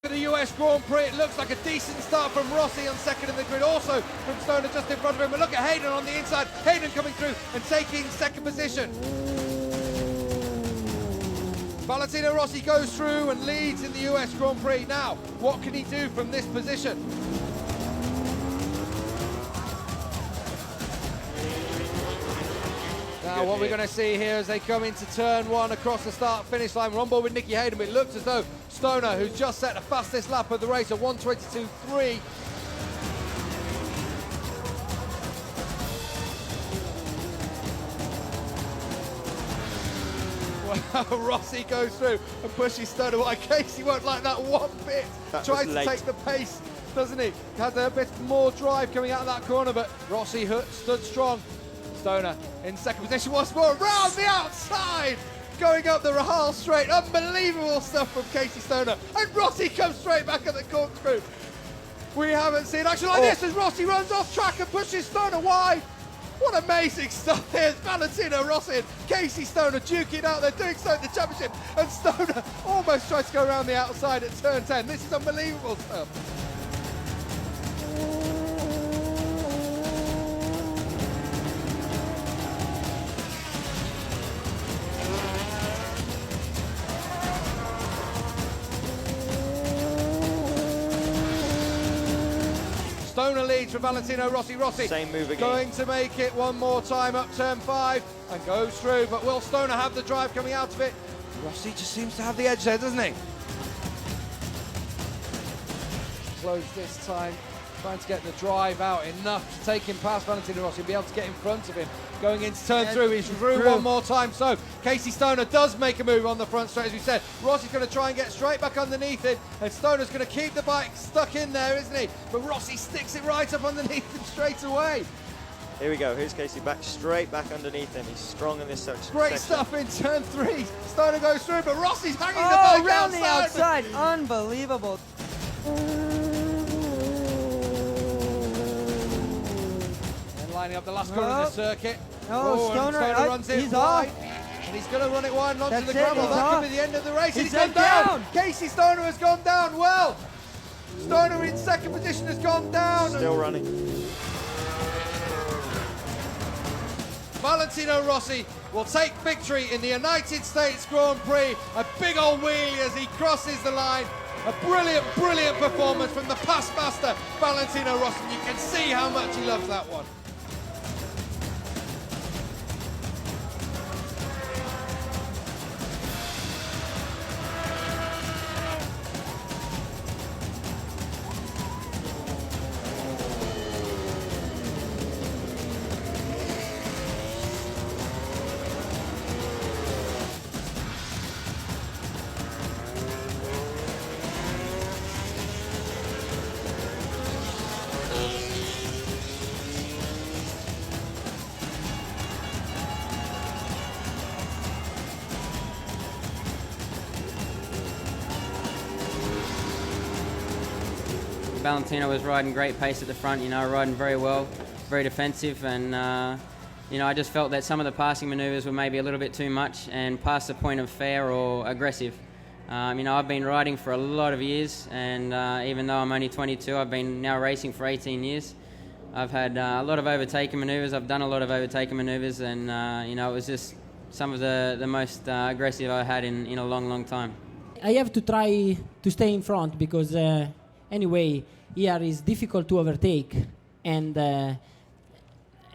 The US Grand Prix, it looks like a decent start from Rossi on second in the grid, also from Stoner just in front of him. But look at Hayden on the inside, Hayden coming through and taking second position. Valentino Rossi goes through and leads in the US Grand Prix. Now, what can he do from this position? Now what we're going to see here as they come into turn one across the start-finish line. We're on board with Nicky Hayden, but it looks as though Stoner, who's just set the fastest lap of the race at 1:22.3. Well, Rossi goes through and pushes Stoner. Why Kasey won't like that one bit. Tries to take the pace, doesn't he? Had a bit more drive coming out of that corner, but Rossi stood strong. Stoner in second position once more, round the outside, going up the Rahal straight. Unbelievable stuff from Kasey Stoner, and Rossi comes straight back at the corkscrew. We haven't seen action like this as Rossi runs off track and pushes Stoner wide. What amazing stuff here. It's Valentino Rossi and Kasey Stoner duking out there, doing so in the championship, and Stoner almost tries to go around the outside at turn 10. This is unbelievable stuff. Stoner leads for Valentino Rossi. Rossi same move again. Going to make it one more time up turn 5 and goes through, but will Stoner have the drive coming out of it? Rossi just seems to have the edge there, doesn't he? Close this time, trying to get the drive out enough to take him past Valentino Rossi and be able to get in front of him. Going into turn through, he's through one more time. So Kasey Stoner does make a move on the front straight, as we said. Rossi's going to try and get straight back underneath him, and Stoner's going to keep the bike stuck in there, isn't he? But Rossi sticks it right up underneath him straight away. Here we go, here's Kasey back, straight back underneath him. He's strong in this section. Great stuff in turn 3. Stoner goes through, but Rossi's hanging the bike around outside. the outside, unbelievable. Lining up the last corner of the circuit. Stoner runs it he's wide. off. And he's going to run it wide and onto That's the gravel. he's That off. could be the end of the race. He's gone down. down. Kasey Stoner has gone down. Well, Stoner in second position has gone down. Still running. Valentino Rossi will take victory in the United States Grand Prix. A big old wheelie as he crosses the line. A brilliant, brilliant performance from the past master, Valentino Rossi. You can see how much he loves that one. Valentino was riding great pace at the front, riding very well, very defensive, and I just felt that some of the passing manoeuvres were maybe a little bit too much and past the point of fair or aggressive. I've been riding for a lot of years, and even though I'm only 22, I've been now racing for 18 years. I've had a lot of overtaking manoeuvres, I've done a lot of overtaking manoeuvres, and it was just some of the most aggressive I've had in a long, long time. I have to try to stay in front because anyway, here is difficult to overtake, and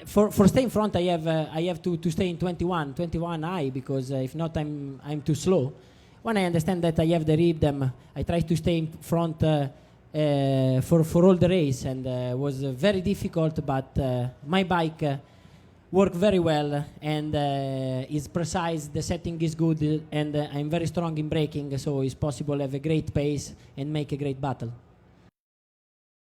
for stay in front I have to stay in 21 high, because if not I'm too slow. When I understand that I have the rhythm, I try to stay in front for all the race, and was very difficult, but my bike work very well and is precise, the setting is good, and I'm very strong in braking, so it's possible to have a great pace and make a great battle.